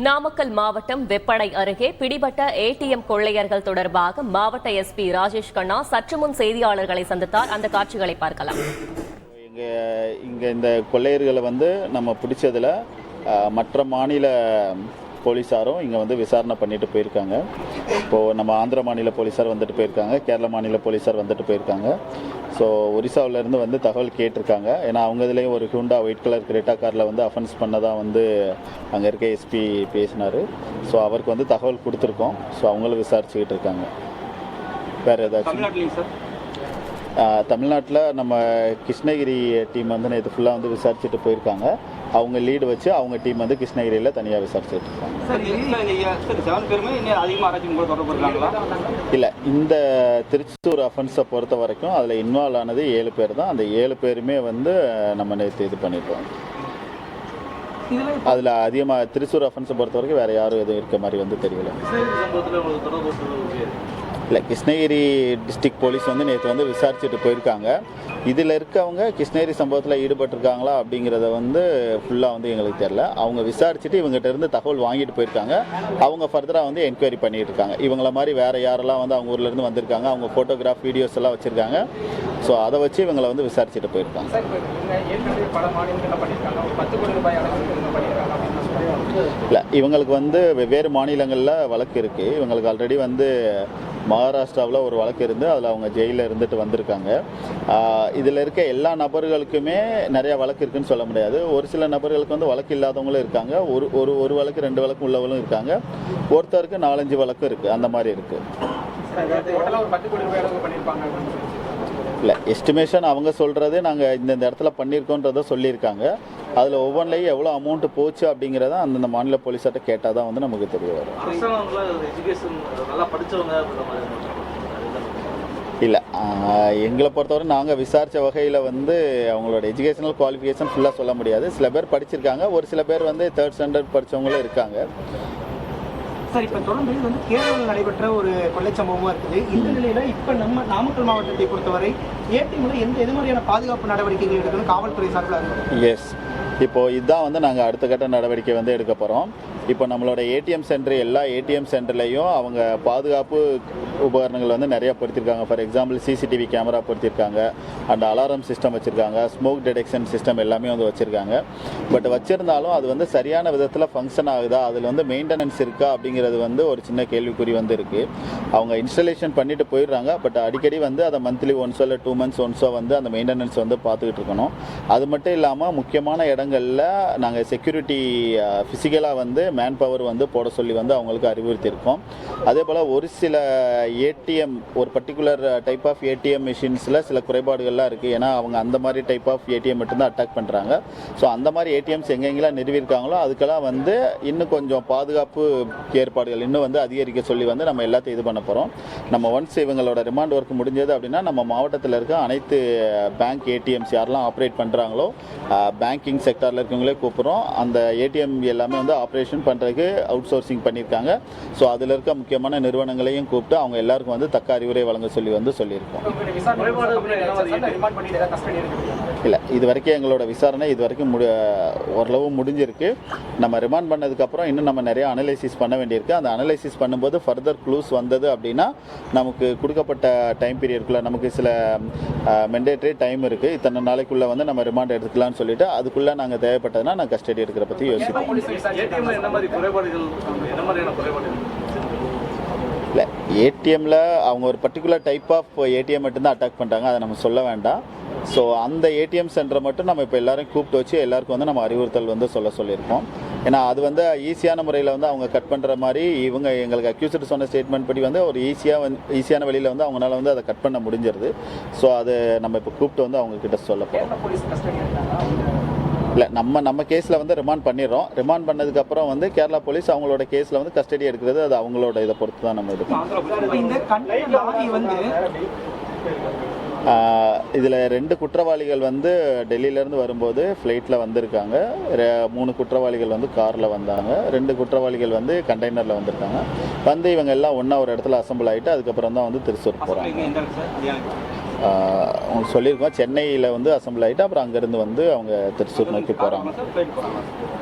நாமக்கல் மாவட்டம் வெப்படை அருகே பிடிபட்ட ஏடிஎம் கொள்ளையர்கள் தொடர்பாக மாவட்ட எஸ்பி ராஜேஷ் கண்ணா சற்று முன் செய்தியாளர்களை சந்தித்தார். அந்த காட்சிகளை பார்க்கலாம். இங்க இந்த கொள்ளையர்களை நம்ம பிடிச்சதுல மற்ற மாநில போலீஸாரும் இங்கே விசாரணை பண்ணிட்டு போயிருக்காங்க. இப்போது நம்ம ஆந்திர மாநில போலீஸார் வந்துட்டு போயிருக்காங்க, கேரள மாநில போலீஸார் வந்துட்டு போயிருக்காங்க. ஸோ ஒரிசாவிலேருந்து தகவல் கேட்டிருக்காங்க. ஏன்னா அவங்க இதுலேயும் ஒரு ஹூண்டா ஒயிட் கலர் கிரெட்டா காரில் அஃபென்ஸ் பண்ணதான் அங்கே இருக்க எஸ்பி பேசினார். ஸோ அவருக்கு தகவல் கொடுத்துருக்கோம். ஸோ அவங்களும் விசாரிச்சுக்கிட்டு இருக்காங்க. வேறு ஏதாச்சும் தமிழ்நாட்டில் நம்ம கிருஷ்ணகிரி டீம் நேற்று ஃபுல்லாக விசாரிச்சுட்டு போயிருக்காங்க. அவங்க லீடு வச்சு அவங்க டீம் கிருஷ்ணகிரியில் தனியாக விசாரிச்சுட்டு இருக்காங்க. இல்லை, இந்த திருச்சூர் அஃபென்ஸை பொறுத்த வரைக்கும் அதில் இன்வால்வ் ஆனது 7 பேர் தான். அந்த 7 பேருமே நம்ம நேற்று இது பண்ணிட்டோம். அதில் அதிகமாக திருச்சூர் அஃபென்ஸை பொறுத்த வரைக்கும் வேறு யாரும் எதுவும் இருக்க மாதிரி தெரியல. இல்லை, கிருஷ்ணகிரி டிஸ்ட்ரிக்ட் போலீஸ் நேற்று விசாரிச்சுட்டு போயிருக்காங்க. இதில் இருக்கவங்க கிருஷ்ணகிரி சம்பவத்தில் ஈடுபட்டிருக்காங்களா அப்படிங்கிறத ஃபுல்லாக எங்களுக்கு தெரியல. அவங்க விசாரிச்சுட்டு இவங்ககிட்ட இருந்து தகவல் வாங்கிட்டு போயிருக்காங்க. அவங்க ஃபர்தராக என்கொயரி பண்ணிட்டு இருக்காங்க. இவங்கள மாதிரி வேறு யாரெல்லாம் அவங்க ஊர்லேருந்து வந்திருக்காங்க, அவங்க ஃபோட்டோகிராஃப் வீடியோஸ் எல்லாம் வச்சுருக்காங்க. ஸோ அதை வச்சு இவங்களை விசாரிச்சுட்டு போயிருக்காங்க. இல்லை, இவங்களுக்கு வெவ்வேறு மாநிலங்களில் வழக்கு இருக்குது. இவங்களுக்கு ஆல்ரெடி மகாராஷ்டிராவில் ஒரு வழக்கு இருந்து அதில் அவங்க ஜெயிலில் இருந்துட்டு வந்திருக்காங்க. இதில் இருக்க எல்லா நபர்களுக்குமே நிறையா வழக்கு இருக்குன்னு சொல்ல முடியாது. ஒரு சில நபர்களுக்கு வழக்கு இல்லாதவங்களும் இருக்காங்க. ஒரு வழக்கு 2 வழக்கு உள்ளவங்களும் இருக்காங்க. ஒருத்தருக்கு 4-5 வழக்கு இருக்குது. அந்த மாதிரி இருக்குது. இல்லை, எஸ்டிமேஷன் அவங்க சொல்கிறது நாங்கள் இந்த இடத்துல பண்ணியிருக்கோன்றதை சொல்லியிருக்காங்க. அதில் ஒவ்வொன்றிலையும் எவ்வளோ அமௌண்ட்டு போச்சு அப்படிங்கிறத அந்தந்த மாநில போலீஸார்ட்ட கேட்டால் தான் நமக்கு தெரிய வரும். இல்லை, எங்களை பொறுத்தவரை நாங்கள் விசாரித்த வகையில் அவங்களோட எஜுகேஷனல் குவாலிஃபிகேஷன் ஃபுல்லாக சொல்ல முடியாது. சில பேர் படிச்சிருக்காங்க, ஒரு சில பேர் 3rd ஸ்டாண்டர்ட் படித்தவங்களும் இருக்காங்க. சார், இப்போ தொடர்ந்து கேரளாவில் நடைபெற்ற ஒரு கொள்ளை சம்பவமாக இருக்குது. இந்த நிலையில் இப்போ நம்ம நாமக்கல் மாவட்டத்தை பொறுத்தவரை ஏடிஎம்ல எது மாதிரியான பாதுகாப்பு நடவடிக்கைகள் எடுக்கணும் காவல்துறை சார்பில்? எஸ், இப்போது இதுதான் நாங்கள் அடுத்த கட்ட நடவடிக்கை எடுக்க போகிறோம். இப்போ நம்மளோட ஏடிஎம் சென்டர், எல்லா ஏடிஎம் சென்டர்லேயும் அவங்க பாதுகாப்பு உபகரணங்கள் நிறையா பொருத்திருக்காங்க. ஃபார் எக்ஸாம்பிள் சிசிடிவி கேமரா பொருத்திருக்காங்க, அண்ட் அலாரம் சிஸ்டம் வச்சுருக்காங்க, ஸ்மோக் டிடெக்ஷன் சிஸ்டம் எல்லாமே வச்சுருக்காங்க. பட் வச்சுருந்தாலும் அது சரியான விதத்தில் ஃபங்க்ஷன் ஆகுதா, அதில் மெயின்டெனன்ஸ் இருக்கா அப்படிங்கிறது ஒரு சின்ன கேள்விக்குறி இருக்குது. அவங்க இன்ஸ்டாலேஷன் பண்ணிட்டு போயிடுறாங்க. பட் அடிக்கடி அதை மந்த்லி ஒன்ஸோ இல்லை 2 months ஒன்ஸோ அந்த மெயின்டெனன்ஸ் பார்த்துக்கிட்டு இருக்கணும். அது மட்டும் இல்லாமல் முக்கியமான இடங்களில் நாங்கள் செக்யூரிட்டி ஃபிசிக்கலாக மேன் பவர் போட சொல்லி அவங்களுக்கு அறிவுறுத்தியிருக்கோம். அதே போல் ஒரு சில ஏடிஎம், ஒரு பர்டிகுலர் டைப் ஆஃப் ஏடிஎம் மிஷின்ஸில் சில குறைபாடுகள்லாம் இருக்குது. ஏன்னா அவங்க அந்த மாதிரி டைப் ஆஃப் ஏடிஎம் மட்டும்தான் அட்டாக் பண்ணுறாங்க. ஸோ அந்த மாதிரி ஏடிஎம்ஸ் எங்கெங்கெல்லாம் நிறுவியிருக்காங்களோ அதுக்கெல்லாம் இன்னும் கொஞ்சம் பாதுகாப்பு ஏற்பாடுகள் இன்னும் அதிகரிக்க சொல்லி நம்ம எல்லாத்தையும் இது பண்ண போகிறோம். நம்ம ஒன்ஸ் இவங்களோட ரிமாண்ட் ஒர்க் முடிஞ்சது அப்படின்னா நம்ம மாவட்டத்தில் இருக்க அனைத்து பேங்க் ஏடிஎம்ஸ் யாரெல்லாம் ஆப்ரேட் பண்ணுறாங்களோ பேங்கிங் செக்டாரில் இருக்கவங்களே கூப்பிட்றோம். அந்த ஏடிஎம் எல்லாமே ஆப்ரேஷன் பண்ணுறதுக்கு அவுட் சோர்சிங் பண்ணியிருக்காங்க. ஸோ அதில் இருக்க முக்கியமான நிறுவனங்களையும் கூப்பிட்டு அவங்க எல்லாருக்கும் தக்க அறிவுரை வழங்க சொல்லி சொல்லியிருக்கோம். இல்லை, இது வரைக்கும் எங்களோட விசாரணை இது வரைக்கும் ஓரளவு முடிஞ்சிருக்கு. நம்ம ரிமாண்ட் பண்ணதுக்கப்புறம் இன்னும் நம்ம நிறைய அனலைசிஸ் பண்ண வேண்டியிருக்கு. அந்த அனலைசிஸ் பண்ணும்போது ஃபர்தர் க்ளூஸ் வந்தது அப்படின்னா நமக்கு கொடுக்கப்பட்ட டைம் பீரியடுக்குள்ளே நமக்கு சில மெண்டேட்டரி டைம் இருக்குது. இத்தனை நாளைக்குள்ளே நம்ம ரிமாண்ட் எடுத்துக்கலாம்னு சொல்லிட்டு அதுக்குள்ளே நாங்கள் தேவைப்பட்டதுன்னா நான் கஸ்டடி எடுக்கிற பற்றி யோசிப்போம். இல்லை, ஏடிஎம்மில் அவங்க ஒரு பர்டிகுலர் டைப் ஆஃப் ஏடிஎம் மட்டும்தான் அட்டாக் பண்ணுறாங்க, அதை நம்ம சொல்ல வேண்டாம். ஸோ அந்த ஏடிஎம் சென்டரை மட்டும் நம்ம இப்போ எல்லாரையும் கூப்பிட்டு வச்சு எல்லாருக்கும் நம்ம அறிவுறுத்தல் சொல்லியிருக்கோம். ஏன்னா அது ஈஸியான முறையில் அவங்க கட் பண்ணுற மாதிரி இவங்க எங்களுக்கு அக்யூஸ்ட் சொன்ன ஸ்டேட்மெண்ட் படி ஒரு ஈஸியான வழியில் அவங்களால அதை கட் பண்ண முடிஞ்சிருது. ஸோ அது நம்ம இப்போ கூப்பிட்டு அவங்க கிட்ட சொல்ல போகிறோம். இல்லை, நம்ம கேஸில் ரிமாண்ட் பண்ணிடுறோம். ரிமாண்ட் பண்ணதுக்கப்புறம் கேரளா போலீஸ் அவங்களோட கேஸில் கஸ்டடி எடுக்கிறது அது அவங்களோட இதை பொறுத்து தான் நம்ம எடுக்கணும். இதில் 2 குற்றவாளிகள் டெல்லியிலேருந்து வரும்போது ஃப்ளைட்டில் வந்திருக்காங்க. 3 குற்றவாளிகள் காரில் வந்தாங்க. 2 குற்றவாளிகள் கண்டெய்னரில் வந்திருக்காங்க. இவங்க எல்லாம் ஒன்றா ஒரு இடத்துல அசம்பிள் ஆகிட்டு அதுக்கப்புறம் தான் திருச்சூர் போகிறாங்க. உங்களுக்கு சொல்லியிருக்கோம், சென்னையில் வந்து அசம்பிள் ஆகிட்டு அப்புறம் அங்கேருந்து வந்து அவங்க திருச்சூர் நோக்கி போகிறாங்க.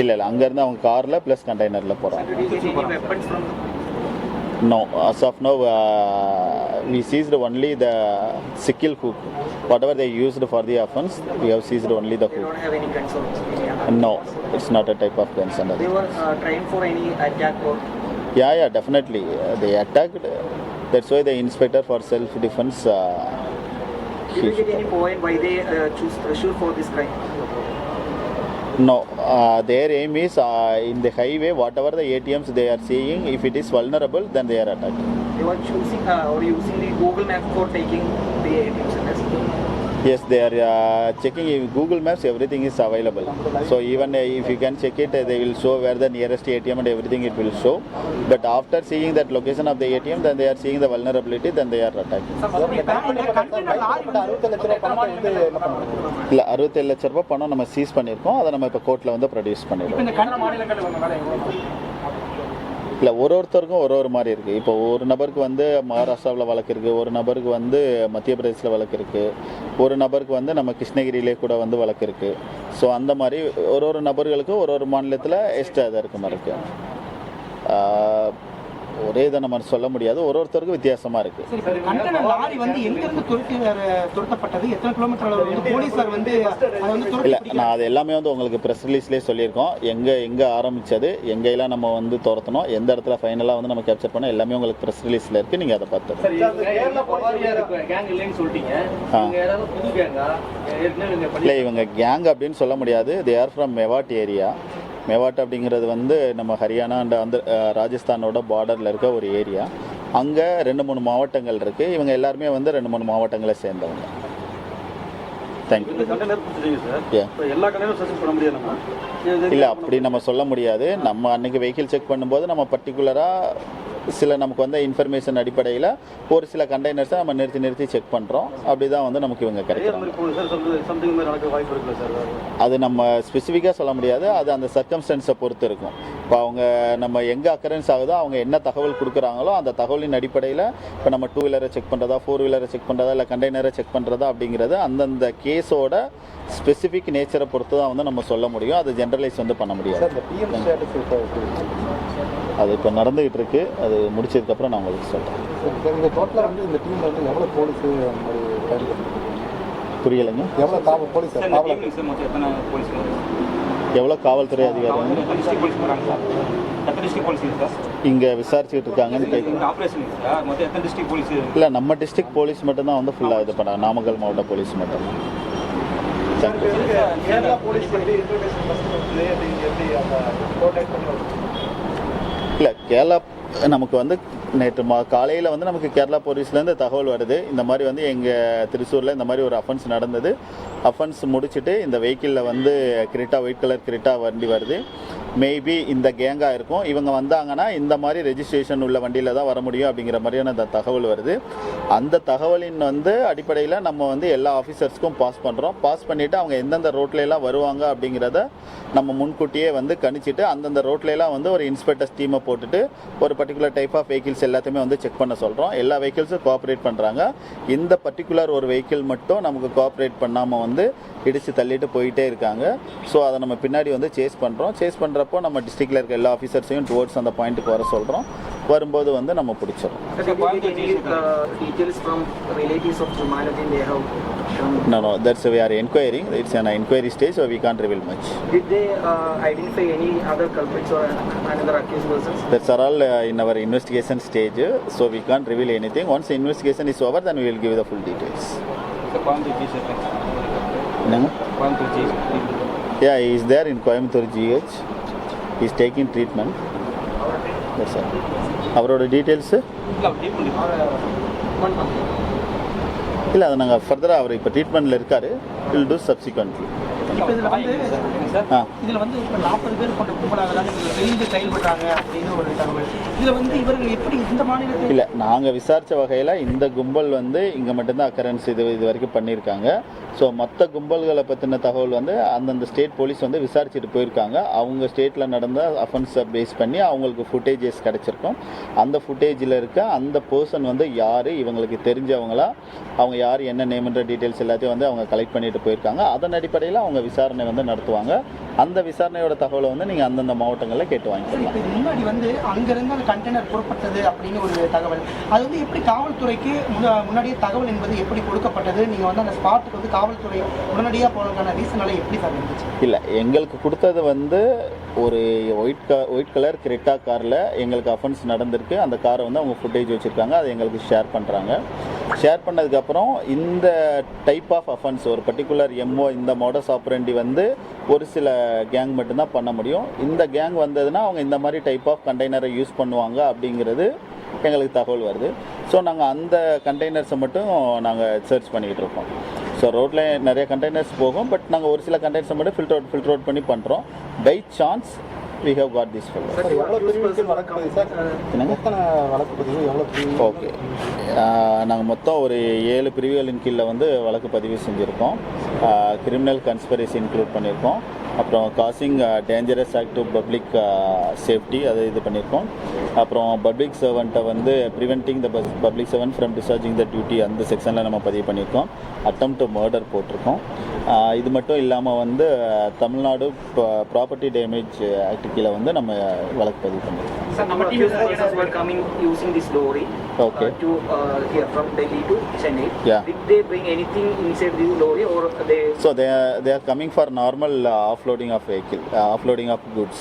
இல்லை அங்கேருந்து அவங்க காரில் ப்ளஸ் கண்டெய்னரில் போகிறாங்க. No, as of now, we seized only the sickle hook. Whatever they used for the offense, we have seized only the hook. They don't have any guns also. No, it's not a type of guns. They were trained for any attack or. Yeah, definitely. They attacked. That's why the inspector for self-defense. Did you get any point why they shoot for this crime? No, their aim is in the highway, whatever the ATMs they are seeing, if it is vulnerable, then they are attacked. They were choosing or using the Google Map for taking the ATMs. Yes, they are checking Google Maps, everything is available. So even if you can check it, they will show where the nearest ATM and everything it will show. But after seeing that location of the ATM, then they are seeing the vulnerability, then they are attacking. இல்லை 67 லட்ச ரூபாய் பணம் நம்ம cheese பண்ணியிருக்கோம், அதை நம்ம இப்போ கோர்ட்டில் வந்து ப்ரொடியூஸ் பண்ணிடுவோம். இல்லை ஒருத்தருக்கும் ஒரு மாதிரி இருக்குது. இப்போ ஒரு நபருக்கு வந்து மகாராஷ்டிராவில் வழக்கு இருக்குது, ஒரு நபருக்கு வந்து மத்திய பிரதேசில் வழக்கு இருக்குது, ஒரு நபருக்கு வந்து நம்ம கிருஷ்ணகிரியிலே கூட வந்து வழக்கு இருக்குது. ஸோ அந்த மாதிரி ஒரு நபர்களுக்கும் ஒரு மாநிலத்தில் எக்ஸ்ட்ரா இதாக இருக்க மாதிரி இருக்குது. ஒரே இதை நம்ம சொல்ல முடியாது, ஒருத்தருக்கும் வித்தியாசமாக இருக்குது. இல்லை நான் அது எல்லாமே வந்து உங்களுக்கு ப்ரெஸ் ரிலீஸ்லேயே சொல்லியிருக்கோம். எங்கே ஆரம்பித்தது, எங்கெல்லாம் நம்ம வந்து துரத்தணும், எந்த இடத்துல ஃபைனலாக வந்து நம்ம கேப்சர் பண்ணோம், எல்லாமே உங்களுக்கு ப்ரெஸ் ரிலீஸில் இருக்குது. நீங்கள் அதை பார்த்து இல்லை இவங்க கேங் அப்படின்னு சொல்ல முடியாது. They are from Mewat area. Mewat அப்படிங்கிறது வந்து நம்ம ஹரியானா அண்ட் அந்த ராஜஸ்தானோட பார்டரில் இருக்க ஒரு ஏரியா. அங்கே 2-3 மாவட்டங்கள் இருக்குது. இவங்க எல்லாருமே வந்து 2-3 மாவட்டங்களை சேர்ந்தவங்க. தேங்க்யூ. இல்லை அப்படி நம்ம சொல்ல முடியாது. நம்ம அன்றைக்கி வெஹிக்கிள் செக் பண்ணும்போது நம்ம பர்டிகுலராக சில நமக்கு வந்து இன்ஃபர்மேஷன் அடிப்படையில் ஒரு சில கண்டெய்னர்ஸை நம்ம நிறுத்தி செக் பண்ணுறோம். அப்படி தான் வந்து நமக்கு இவங்க கிடைக்கிறாங்க. அது நம்ம ஸ்பெசிஃபிக்காக சொல்ல முடியாது, அது அந்த சர்க்கம்ஸ்டன்ஸை பொறுத்து இருக்கும். இப்போ அவங்க நம்ம எங்கே அக்கரன்ஸ் ஆகுதோ அவங்க என்ன தகவல் கொடுக்குறாங்களோ அந்த தகவலின் அடிப்படையில் இப்போ நம்ம 2 வீலரை செக் பண்ணுறதா, 4 வீலரை செக் பண்ணுறதா, இல்லை கண்டெய்னரை செக் பண்ணுறதா அப்படிங்கிறது அந்தந்த கேஸோட ஸ்பெசிஃபிக் நேச்சரை பொறுத்து தான் வந்து நம்ம சொல்ல முடியும். அது ஜென்ரலைஸ் வந்து பண்ண முடியாது. அது இப்போ நடந்துகிட்டு இருக்கு. அது முடிச்சதுக்கப்புறம் நான் உங்களுக்கு சொல்கிறேன். புரியலைங்க. எவ்வளோ காவல்துறை அதிகாரிகள் இங்கே விசாரிச்சுட்டு இருக்காங்கன்னு கேட்குறேன். இல்லை நம்ம டிஸ்ட்ரிக்ட் போலீஸ் மட்டும்தான் வந்து ஃபுல்லாக இது பண்ணாங்க. நாமக்கல் மாவட்ட போலீஸ் மட்டும். இல்லை கேரளா நமக்கு வந்து நேற்று காலையில் வந்து நமக்கு கேரளா போலீஸ்லேருந்து தகவல் வருது. இந்த மாதிரி வந்து எங்கள் திருச்சூரில் இந்த மாதிரி ஒரு அஃபென்ஸ் நடந்தது. அஃபென்ஸ் முடிச்சுட்டு இந்த வெஹிக்கிளில் வந்து கிரிட்டா, ஒயிட் கலர் கிரிட்டா வண்டி வருது. மேபி இந்த கேங்காக இருக்கும். இவங்க வந்தாங்கன்னா இந்த மாதிரி ரெஜிஸ்ட்ரேஷன் உள்ள வண்டியில் தான் வர முடியும் அப்படிங்கிற மாதிரியான அந்த தகவல் வருது. அந்த தகவலின் வந்து அடிப்படையில் நம்ம வந்து எல்லா ஆஃபீஸர்ஸ்க்கும் பாஸ் பண்ணுறோம். பாஸ் பண்ணிவிட்டு அவங்க எந்தெந்த ரோட்லலாம் வருவாங்க அப்படிங்கிறத நம்ம முன்கூட்டியே வந்து கணிச்சிட்டு அந்தந்த ரோட்லலாம் வந்து ஒரு இன்ஸ்பெக்டர்ஸ் டீமை போட்டுட்டு ஒரு பர்டிகுலர் டைப் ஆஃப் வெஹிக்கிள்ஸ் எல்லாத்தையுமே வந்து செக் பண்ண சொல்கிறோம். எல்லா வெஹிக்கிள்ஸும் கோஆப்ரேட் பண்ணுறாங்க. இந்த பர்டிகுலர் ஒரு வெஹிக்கிள் மட்டும் நமக்கு கோஆப்ரேட் பண்ணாமல் வந்து இடித்து தள்ளிட்டு போயிட்டே இருக்காங்க. ஸோ அதை நம்ம பின்னாடி வந்து சேஸ் பண்ணுறோம். சேஸ் பண்ணுறப்போ நம்ம டிஸ்ட்ரிக்டில் இருக்க எல்லா ஆஃபீஸர்ஸையும் டுவோர்ட்ஸ் அந்த பாயிண்ட்டுக்கு வர சொல்கிறோம். வரும்போது வந்து நம்ம பிடிச்சிடறோம். No, that's we are inquiring. It's an inquiry stage, so we can't reveal much. Did they identify any other culprits or another accused persons? That's all in our investigation stage, so we can't reveal anything. Once the investigation is over, then we will give the full details. Yeah, he is there in Coimbatore GH. He is taking treatment. That's all. அவரோட details இல்லை அதை நாங்கள் ஃபர்தராக அவர் இப்போ ட்ரீட்மெண்ட்டில் இருக்கார். Will do subsequently. இதில் வந்து இப்போ 40 பேர் கொண்ட கும்பலாக செயல்படுறாங்க அப்படின்னு ஒரு தகவல். இதில் வந்து இவர்கள் எப்படி இந்த மாநிலத்தில் இல்லை நாங்கள் விசாரித்த வகையில் இந்த கும்பல் வந்து இங்கே மட்டும்தான் அக்கரன்ஸ் இது வரைக்கும் பண்ணியிருக்காங்க. ஸோ மற்ற கும்பல்களை பற்றின தகவல் வந்து அந்தந்த ஸ்டேட் போலீஸ் வந்து விசாரிச்சுட்டு போயிருக்காங்க. அவங்க ஸ்டேட்டில் நடந்த அஃபென்ஸை பேஸ் பண்ணி அவங்களுக்கு ஃபுட்டேஜஸ் கிடச்சிருக்கும். அந்த ஃபுட்டேஜில் இருக்க அந்த பர்சன் வந்து யார், இவங்களுக்கு தெரிஞ்சவங்களா, அவங்க யார், என்ன நேம்ன்ற டீட்டெயில்ஸ் எல்லாத்தையும் வந்து அவங்க கலெக்ட் பண்ணிட்டு போயிருக்காங்க. அதன் அடிப்படையில் அவங்க விசாரணை வந்து நடத்துவாங்க. அந்த விசாரணையோட தகவலை வந்து நீங்கள் அந்தந்த மாவட்டங்களில் கேட்டு வாங்கிக்கலாம். இதுக்கு முன்னாடி வந்து அங்கிருந்து அந்த கண்டெய்னர் புறப்பட்டது அப்படின்னு ஒரு தகவல், அது வந்து எப்படி காவல்துறைக்கு முன்னாடியே தகவல் என்பது எப்படி கொடுக்கப்பட்டது? நீங்கள் வந்து அந்த ஸ்பாட்டுக்கு வந்து காவல்துறை உடனடியாக போனதுக்கான ரீசனால எப்படி சார் இருந்துச்சு? இல்லை, எங்களுக்கு கொடுத்தது வந்து ஒரு ஒயிட் கலர் கிரெட்டா காரில் எங்களுக்கு அஃபென்ஸ் நடந்திருக்கு. அந்த காரை வந்து அவங்க ஃபுட்டேஜ் வச்சுருக்காங்க, அதை எங்களுக்கு ஷேர் பண்ணுறாங்க. ஷேர் பண்ணதுக்கப்புறம் இந்த டைப் ஆஃப் அஃபென்ஸ், ஒரு பர்டிகுலர் எம்ஓ, இந்த மாடஸ் ஆப்பரண்டி வந்து ஒரு சில கேங் மட்டும்தான் பண்ண முடியும். இந்த கேங் வந்ததுன்னா அவங்க இந்த மாதிரி டைப் ஆஃப் கண்டெய்னரை யூஸ் பண்ணுவாங்க அப்படிங்கிறது எங்களுக்கு தகவல் வருது. ஸோ நாங்கள் அந்த கண்டெய்னர்ஸை மட்டும் நாங்கள் சர்ச் பண்ணிக்கிட்டு இருக்கோம். ஸோ ரோட்டில் நிறைய கண்டெய்னர்ஸ் போகும், பட் நாங்கள் ஒரு சில கண்டெய்னர்ஸை மட்டும் ஃபில்டர் அவுட் பண்ணி பண்ணுறோம். By chance we have got this fellow. Okay, நாங்கள் மொத்தம் ஒரு 7 பிரிவுகளின் கீழே வந்து வழக்கு பதிவு செஞ்சுருக்கோம். கிரிமினல் கன்ஸ்பரசி இன்க்ளூட் பண்ணியிருக்கோம். அப்புறம் causing dangerous act to public safety அதை இது பண்ணியிருக்கோம். அப்புறம் பப்ளிக் சர்வெண்ட்டை வந்து preventing the public servant from discharging the duty, அந்த செக்ஷனில் நம்ம பதிவு பண்ணியிருக்கோம். அட்டெம்ப்ட் டு மர்டர் போட்டிருக்கோம். இது மட்டும் இல்லாமல் வந்து தமிழ்நாடு ப்ராப்பர்ட்டி டேமேஜ் ஆக்ட் கீழே வந்து நம்ம வழக்கு பதிவு பண்ணியிருக்கோம். Okay. Here from Delhi to Chennai. Yeah. Did they bring anything inside the lorry or they? So they are coming for normal offloading of vehicle, offloading of goods.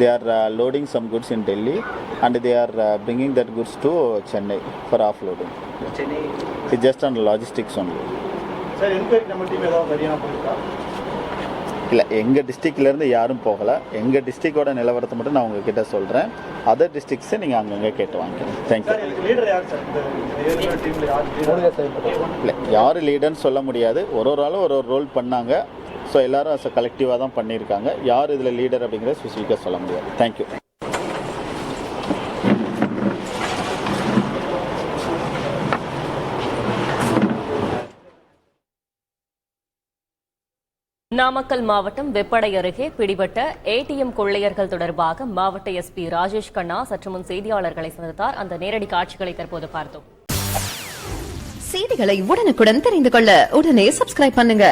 They are loading some goods in Delhi and they are bringing that goods to Chennai for offloading. Chennai. It's just on logistics only. Sir enquiry நம்ம team ஏதாவது சரியான போயிருக்கா? இல்லை, எங்கள் டிஸ்ட்ரிக்ட்லேருந்து யாரும் போகலை. எங்கள் டிஸ்ட்ரிக்டோட நிலவரத்தை மட்டும் நான் உங்ககிட்ட சொல்கிறேன். அதர் டிஸ்ட்ரிக்ஸை நீங்கள் அங்கங்கே கேட்டு வாங்கிக்கணும். தேங்க்யூ. இல்லை, யார் லீடர்னு சொல்ல முடியாது. ஒரு ஆளும் ஒரு ரோல் பண்ணாங்க. ஸோ எல்லோரும் கலெக்டிவாக தான் பண்ணியிருக்காங்க. யார் இதில் லீடர் அப்படிங்கிறத ஸ்பெசிஃபிக்காக சொல்ல முடியாது. தேங்க்யூ. நாமக்கல் மாவட்டம் வெப்படை அருகே பிடிபட்ட ஏடிஎம் கொள்ளையர்கள் தொடர்பாக மாவட்ட எஸ்பி ராஜேஷ் கண்ணா சற்று முன் செய்தியாளர்களை சந்தித்தார். அந்த நேரடி காட்சிகளை தற்போது பார்த்தோம். செய்திகளை உடனுக்குடன் தெரிந்து கொள்ள உடனே சப்ஸ்கிரைப் பண்ணுங்க.